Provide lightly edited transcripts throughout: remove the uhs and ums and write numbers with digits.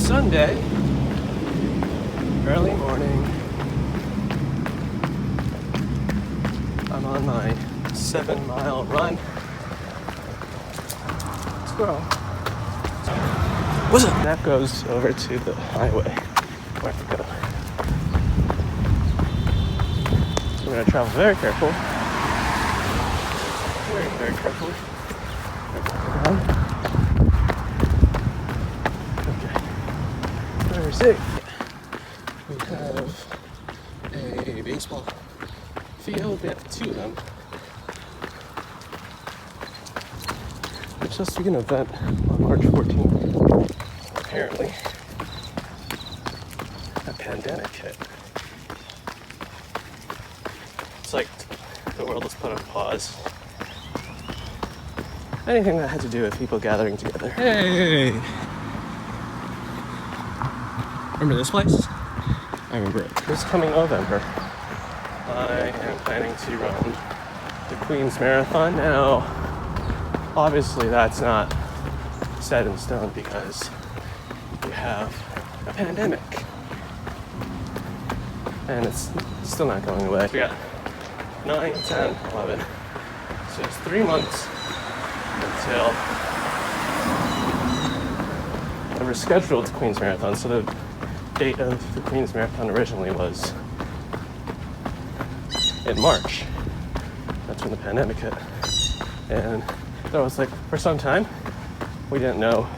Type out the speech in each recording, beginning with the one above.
Sunday, early morning. I'm on my 7-mile run. Squirrel. What's up? That goes over to the highway where I go. So I'm gonna travel very careful. Very, very carefully. Okay. Very safe. We have a baseball field. We have 2 of them. There's supposed to be an event on March 14th. Apparently, a pandemic hit. It's like the world was put on pause. Anything that had to do with people gathering together. Hey! Remember this place? I remember it. This coming November, I am planning to run the Queen's Marathon. Now, obviously that's not set in stone because we have a pandemic. And it's still not going away. We got 9, 10, 11. So it's 3 months until the rescheduled Queen's Marathon. So the date of the Queen's Marathon originally was in March. That's when the pandemic hit. And that was like, for some time, we didn't know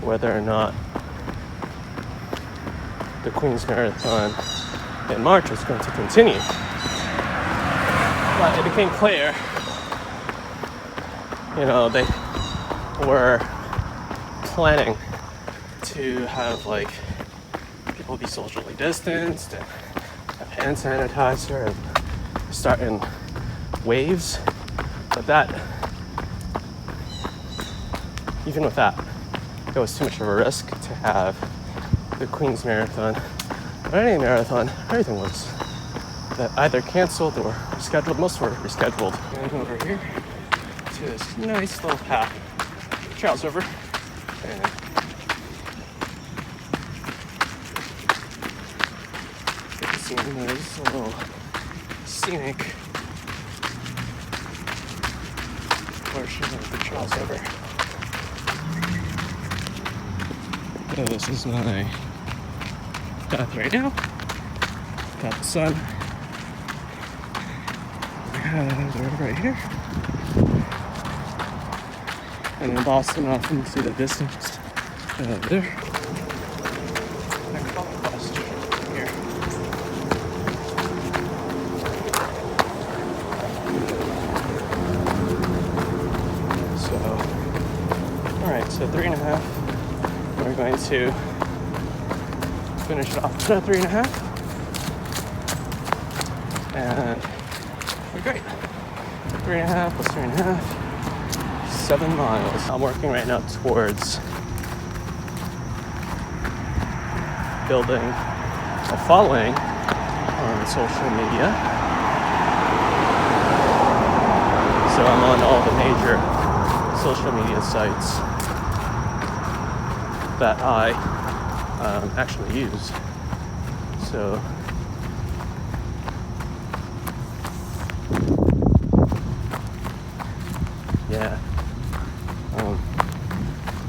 whether or not the Queen's Marathon in March was going to continue. But it became clear, they were planning to have like people be socially distanced and have hand sanitizer and start in waves. But that, even with that, it was too much of a risk to have the Queen's Marathon or any marathon. Everything was either canceled or rescheduled. Most were rescheduled. And over here to this nice little path, Charles River, and you can see there's a little scenic portion of the Charles River. So this is my path right now. Got the sun. We have the river right here. And in Boston, often see the distance there. And across here. So, alright, so 3.5. We're going to finish it off at 3.5. And we're great. 3.5 plus 3.5. 7 miles. I'm working right now towards building a following on social media. So I'm on all the major social media sites that I actually use. So yeah.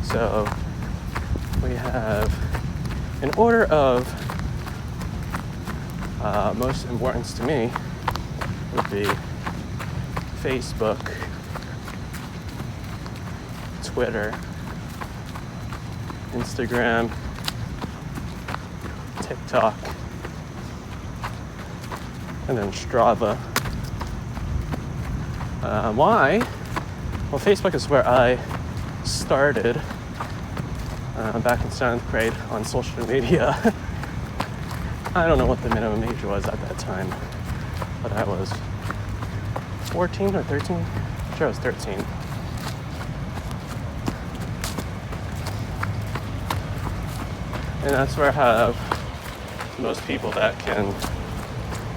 So we have, in order of most importance to me, would be Facebook, Twitter, Instagram, TikTok, and then Strava. Why? Well, Facebook is where I started back in 7th grade on social media. I don't know what the minimum age was at that time, but I was 14 or 13. I'm sure I was 13. And that's where I have most people that can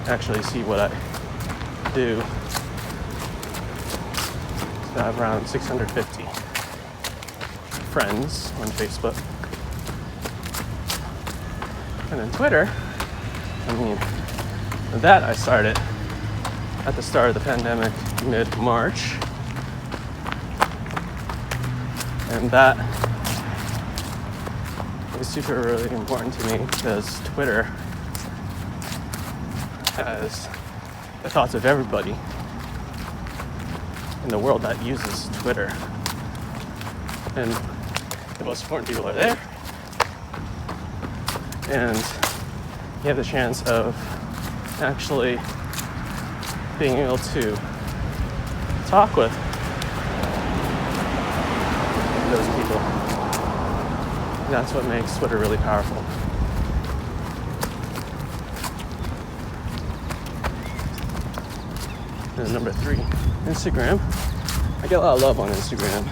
actually see what I do. So I have around 650 friends on Facebook. And then Twitter, I mean, that I started at the start of the pandemic, mid-March. And that is super really important to me because Twitter has the thoughts of everybody in the world that uses Twitter. And the most important people are there. And you have the chance of actually being able to talk with those people. And that's what makes Twitter really powerful. And number 3, Instagram. I get a lot of love on Instagram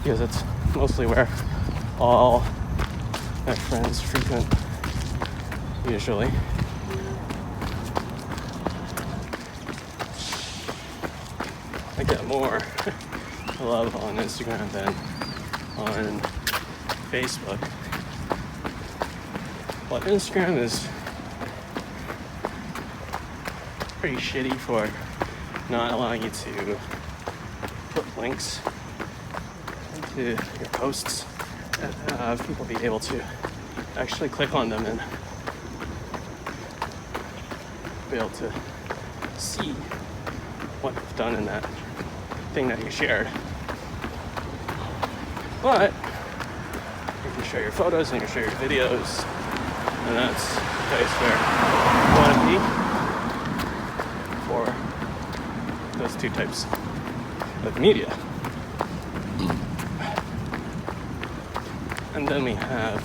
because it's mostly where all my friends frequent, usually. I get more love on Instagram than on Facebook. But Instagram is pretty shitty for not allowing you to put links into your posts and have people be able to actually click on them and be able to see what you've done in that thing that you shared. But you can share your photos and you can share your videos, and that's the place where you want to be for those two types of media. And then we have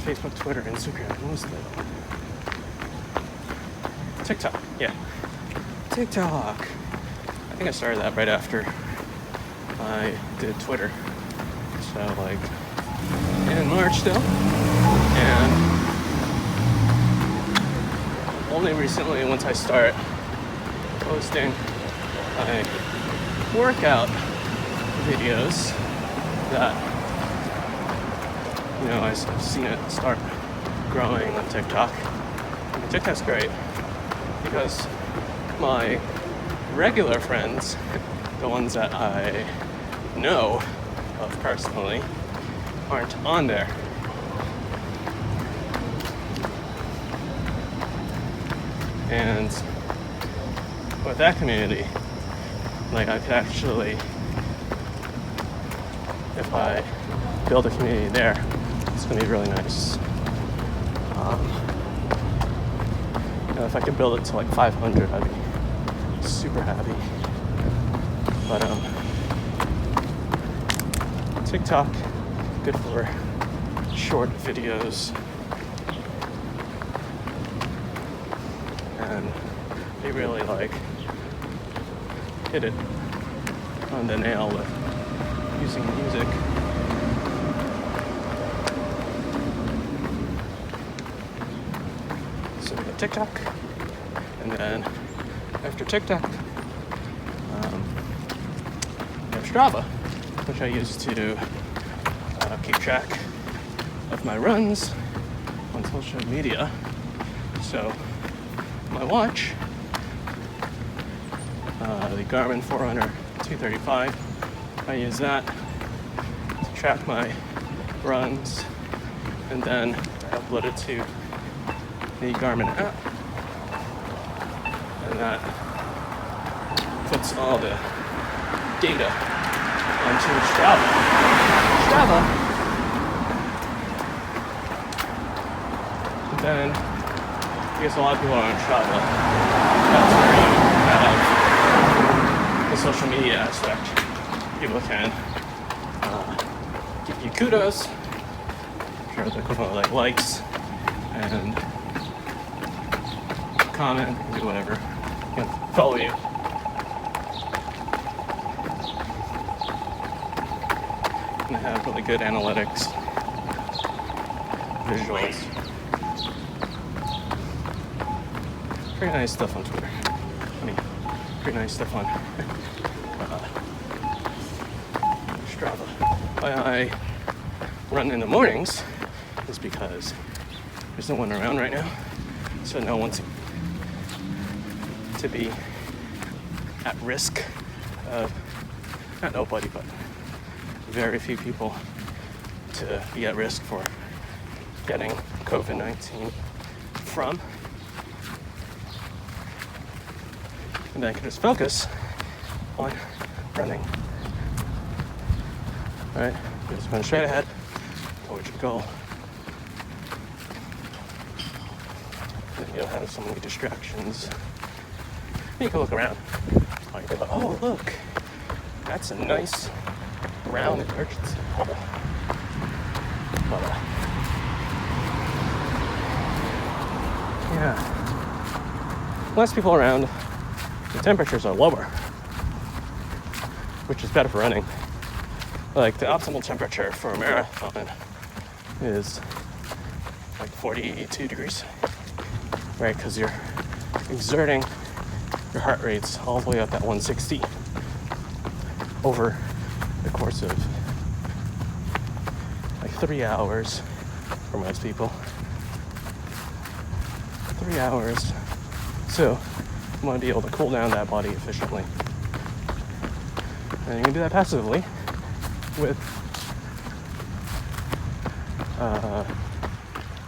Facebook, Twitter, Instagram, what was the TikTok, yeah. TikTok. I think I started that right after I did Twitter. So like in March still. And only recently, once I start posting my workout videos, that I've seen it start growing on TikTok. And TikTok's great because my regular friends, the ones that I know of personally, aren't on there. And with that community, like I could actually, if I build a community there, it's gonna be really nice. If I could build it to like 500, I'd be super happy. But TikTok, good for short videos, and they really like hit it on the nail with using music. So we got TikTok, and then after TikTok, we have Strava, which I use to keep track of my runs on social media. So my watch, the Garmin Forerunner 235, I use that to track my runs, and then I upload it to the Garmin app, and that puts all the data onto Strava. And then, because a lot of people are on Strava, that's where you have the social media aspect. People can give you kudos, sure, the equivalent like likes, and comment, do whatever, you can follow you. And they have really good analytics, visuals. Pretty nice stuff on Twitter. I mean, pretty nice stuff on Strava. Why I run in the mornings is because there's no one around right now, so no one's to be at risk of, not nobody, but very few people to be at risk for getting COVID-19 from. And then I can just focus on running. Alright, just run straight ahead towards your goal. Then you don't have so many distractions. You can look around. You can go, oh look, that's a nice round emergency pole. But yeah, less people around, the temperatures are lower, which is better for running. Like the optimal temperature for a marathon is like 42 degrees, right? Because you're exerting your heart rate's all the way up at 160 over the course of like 3 hours for most people. 3 hours. So you want to be able to cool down that body efficiently. And you can do that passively with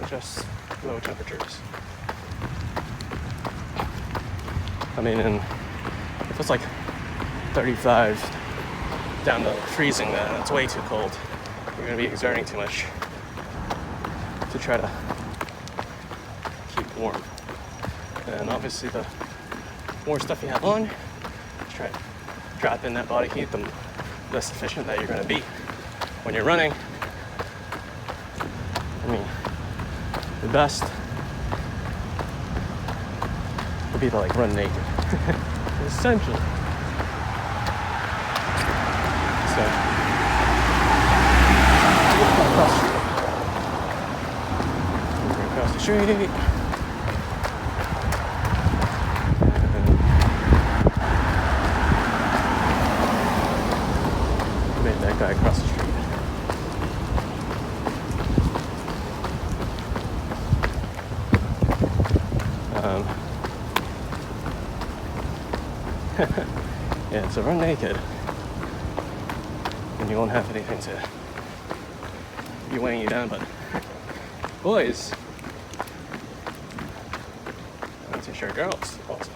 just low temperatures. I mean, and if it's like 35 down to freezing, then it's way too cold. You're going to be exerting too much to try to keep warm. And obviously the more stuff you have on, try to drop in that body heat, the less efficient that you're going to be when you're running. I mean, the best would be to like run naked, essentially. So, across the street. Made that guy across the street. Yeah, so run naked, and you won't have anything to be weighing you down. But boys, I'm too sure girls also.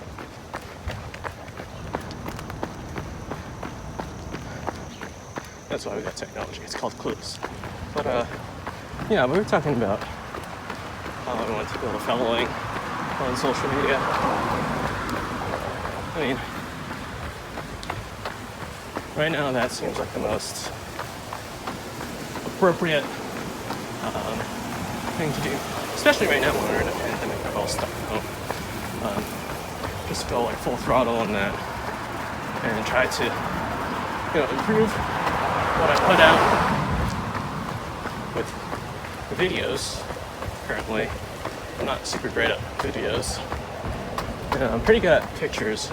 That's why we got technology. It's called clues. But yeah, we were talking about how we want to build a following on social media. I mean, right now that seems like the most appropriate thing to do, especially right now when we're in a pandemic. We're all stuck at home. Just go like full throttle on that and try to, improve what I put out with the videos. Currently, I'm not super great at videos. I'm pretty good at pictures,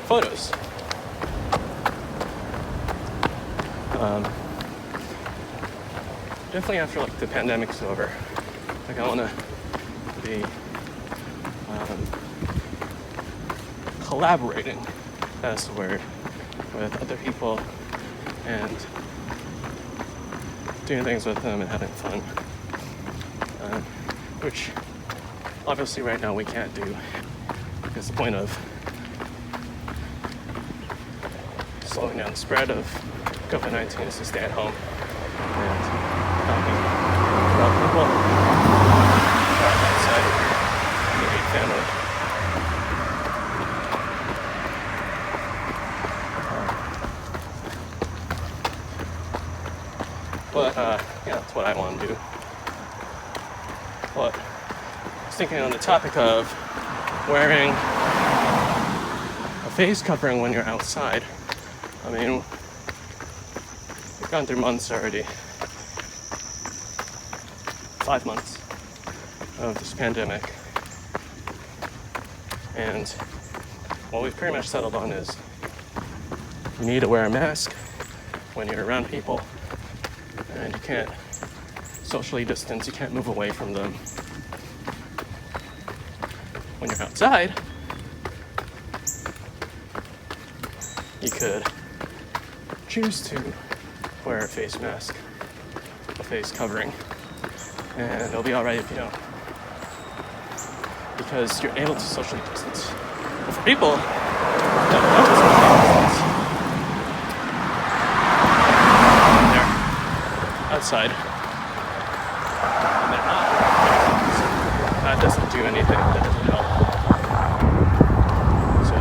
photos. Definitely after like the pandemic's over, like I want to be collaborating, that's the word, with other people and doing things with them and having fun, which obviously right now we can't do, because the point of slowing down the spread of COVID-19 is to stay at home and helping people outside immediate family. But yeah, that's what I want to do. But I was thinking on the topic of wearing a face covering when you're outside. I mean, we've gone through months already. 5 months of this pandemic. And what we've pretty much settled on is you need to wear a mask when you're around people and you can't socially distance, you can't move away from them. When you're outside, you could choose to wear a face mask, a face covering, and it'll be alright if you don't. Because you're able to socially distance. But for people that don't want to socially distance, they're outside, and they're not. That doesn't do anything, that doesn't help. So,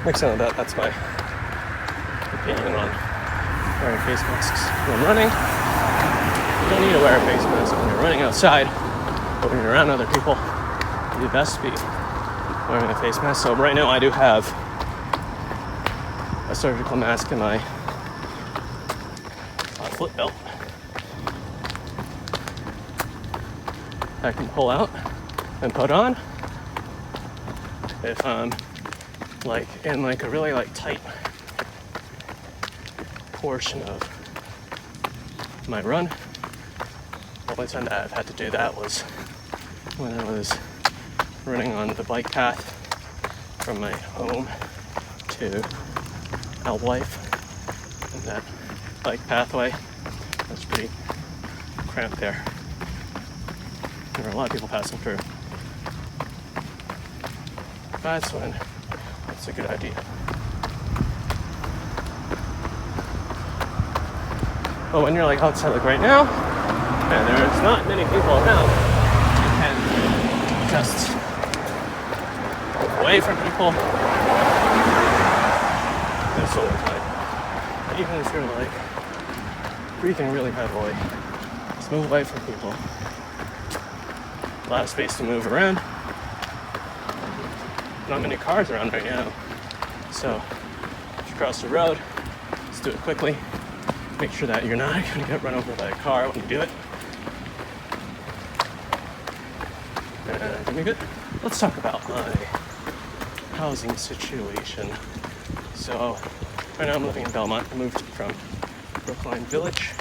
next time that's my opinion on wearing face masks. When running, you don't need to wear a face mask when you're running outside, but when you're around other people, you best be wearing a face mask. So right now I do have a surgical mask in my foot belt I can pull out and put on if I'm like in like a really like tight portion of my run. The only time that I've had to do that was when I was running on the bike path from my home to Life, and that bike pathway was pretty cramped there. There were a lot of people passing through. That's when it's a good idea. But when you're like outside like right now, and there's not many people around, you can just move away from people. There's so much time. Even if you're like breathing really heavily, just move away from people. A lot of space to move around. Not many cars around right now. So if you cross the road, just do it quickly. Make sure that you're not going to get run over by a car when you do it. And good. Let's talk about my housing situation. So right now I'm living in Belmont. I moved from Brookline Village.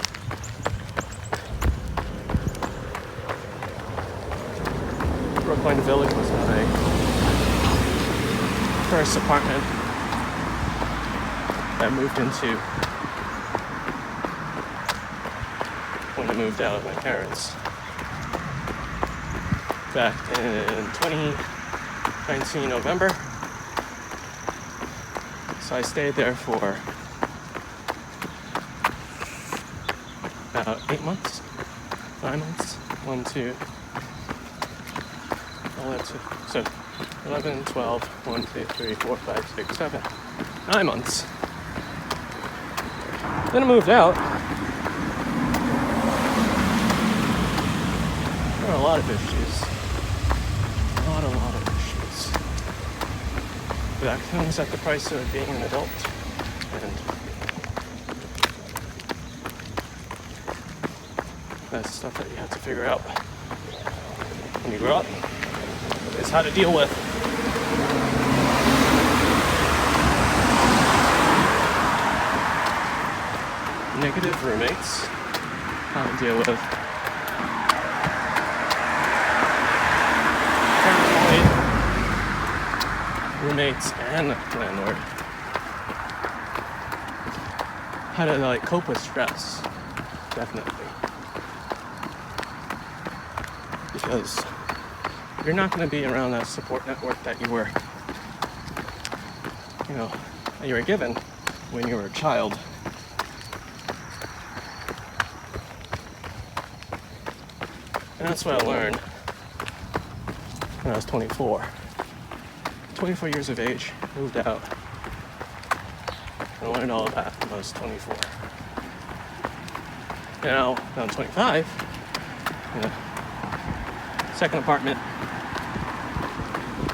Brookline Village was my first apartment that I moved into when I moved out of my parents back in 2019 November. So I stayed there for about 8 months, 9 months, 1, 2, all that to, so 11, 12, 1, 2, 3, 4, 5, 6, 7, 9 months. Then I moved out. There were a lot of issues. A lot of issues. That comes at the price of being an adult. And that's stuff that you have to figure out when you grow up. Is how to deal with. Negative roommates. How to deal with roommates and landlord. How to like cope with stress, definitely. Because you're not going to be around that support network that you were, that you were given when you were a child. And that's what I learned when I was 24. 24 years of age, moved out. I learned all of that when I was 24. Now I'm 25, second apartment.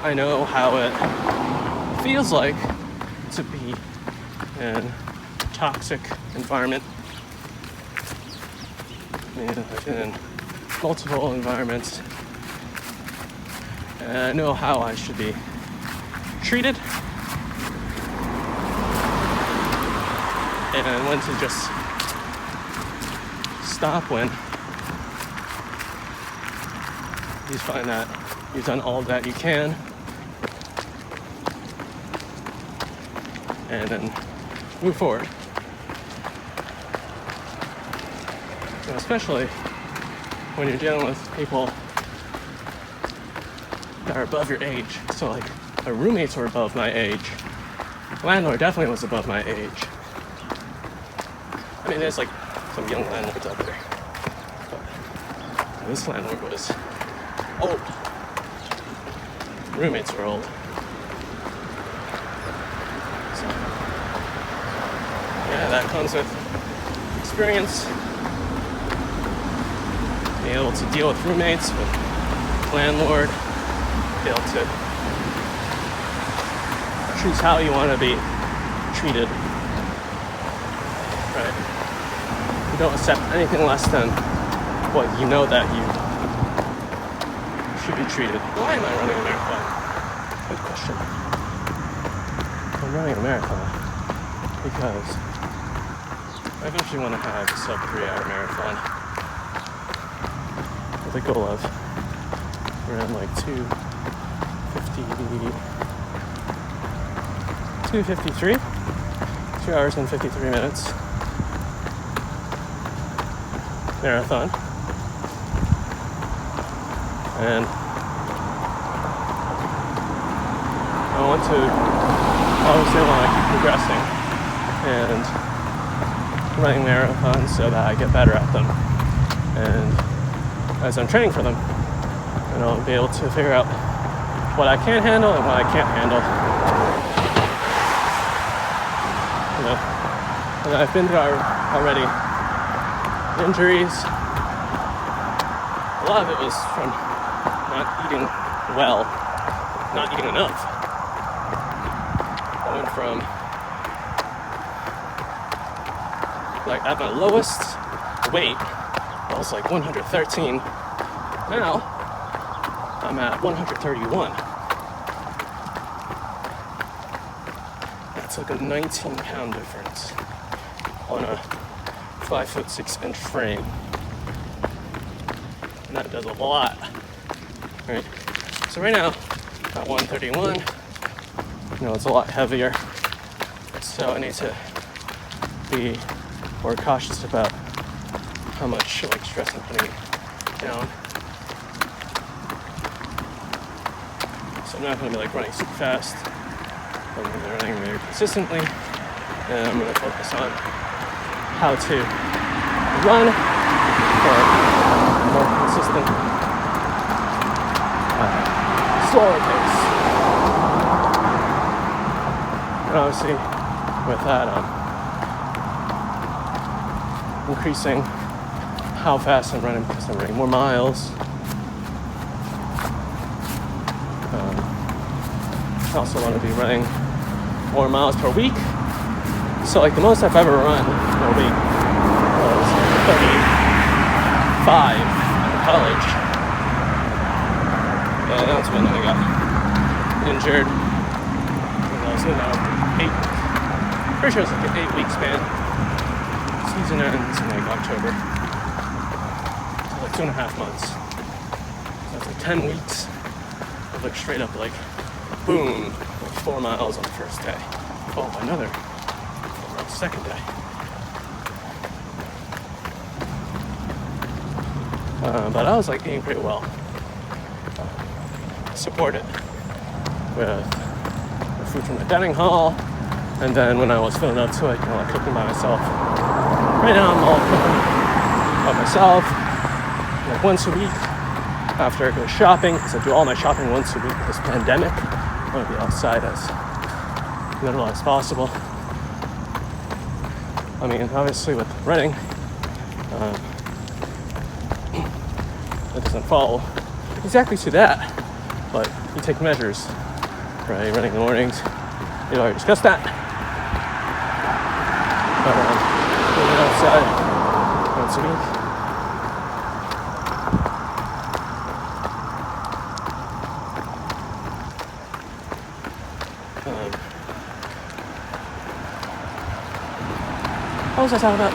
I know how it feels like to be in a toxic environment. I've been in multiple environments, And I know how I should be treated and when to just stop when you find that you've done all that you can, and then move forward. And especially when you're dealing with people that are above your age. So like my roommates were above my age. Landlord definitely was above my age. I mean, there's like some young landlords out there, but this landlord was old. Roommates were old. So yeah, that comes with experience. Being able to deal with roommates, with landlord, be able to choose how you want to be treated. Right? You don't accept anything less than what you know that you should be treated. Why am I running a marathon? Good question. I'm running a marathon because I eventually want to have a sub 3-hour marathon with a goal of around like 2:53, 2 hours and 53 minutes marathon. And I want to obviously keep progressing and running marathons so that I get better at them. And as I'm training for them, I'll be able to figure out what I can handle and what I can't handle. And I've been through already injuries. A lot of it was from not eating well, not eating enough. I went from, like, at my lowest weight, I was like 113. Now, I'm at 131. That's like a 19-pound difference on a 5'6" frame. And that does a lot. Right? So right now, at 131, it's a lot heavier. So I need to be more cautious about how much stress I'm putting down. So I'm not going to be running super fast. I'm going to be running very consistently, and I'm going to focus on how to run for a more consistent, slower pace. And obviously, with that, increasing how fast I'm running because I'm running more miles. I also want to be running more miles per week. So the most I've ever run in a week was 35 in college. And that's when I got injured. And I was in pretty sure it was an 8-week span. Season ends in October. So 2.5 months. So that's 10 weeks of straight up boom, 4 miles on the first day. Oh, another 4 miles second day. But I was eating pretty well. Supported with the food from the dining hall, and then when I was feeling up to it, cooking by myself. Right now I'm all cooking by myself, once a week after I go shopping, because I do all my shopping once a week with this pandemic. I want to be outside as little as possible. I mean, obviously with running, it doesn't follow exactly to that, but you take measures, right? Running in the mornings, we already discussed that. But going outside once a week. What was I talking about?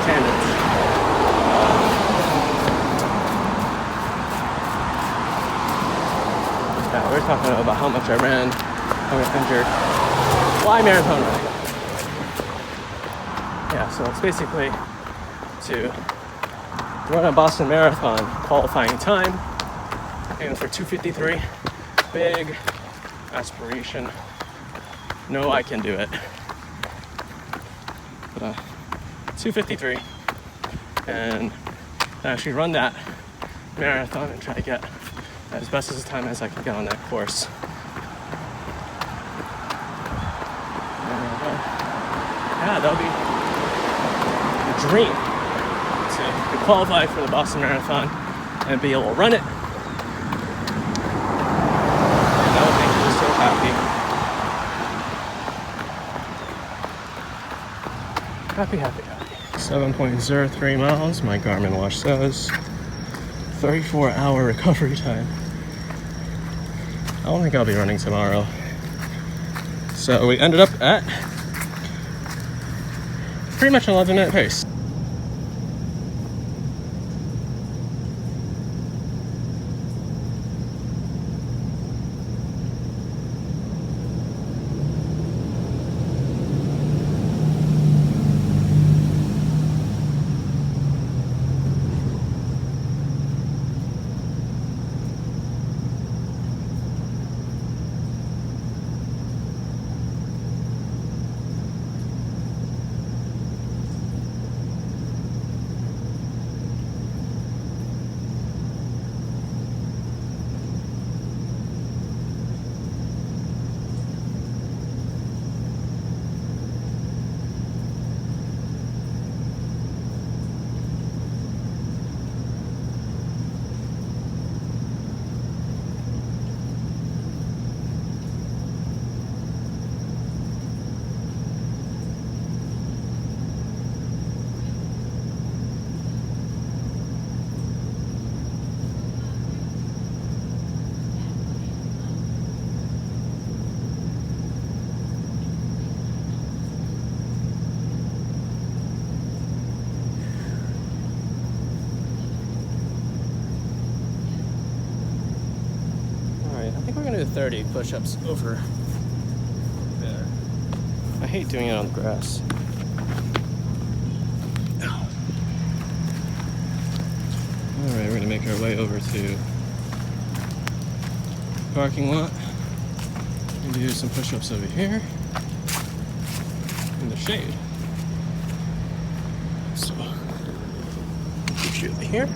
Tangents. Yeah, we were talking about how much I ran, how I got injured. Why marathon running? Yeah, so it's basically to run a Boston Marathon qualifying time, aiming for 2:53. Big aspiration. No, I can do it. But 2:53, and actually run that marathon and try to get as best as time as I can get on that course. And, yeah, that'll be the dream to qualify for the Boston Marathon and be able to run it. And that would make me so happy. Happy, happy, happy. 7.03 miles, my Garmin watch says. 34-hour recovery time. I don't think I'll be running tomorrow. So we ended up at pretty much 11-minute pace. I think we're gonna do 30 push-ups over there. I hate doing it on the grass. Alright, we're gonna make our way over to the parking lot and do some push-ups over here in the shade. So, push you over here.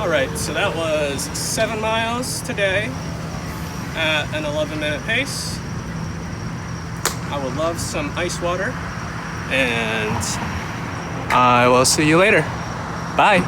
All right, so that was 7 miles today at an 11-minute pace. I would love some ice water, and I will see you later. Bye.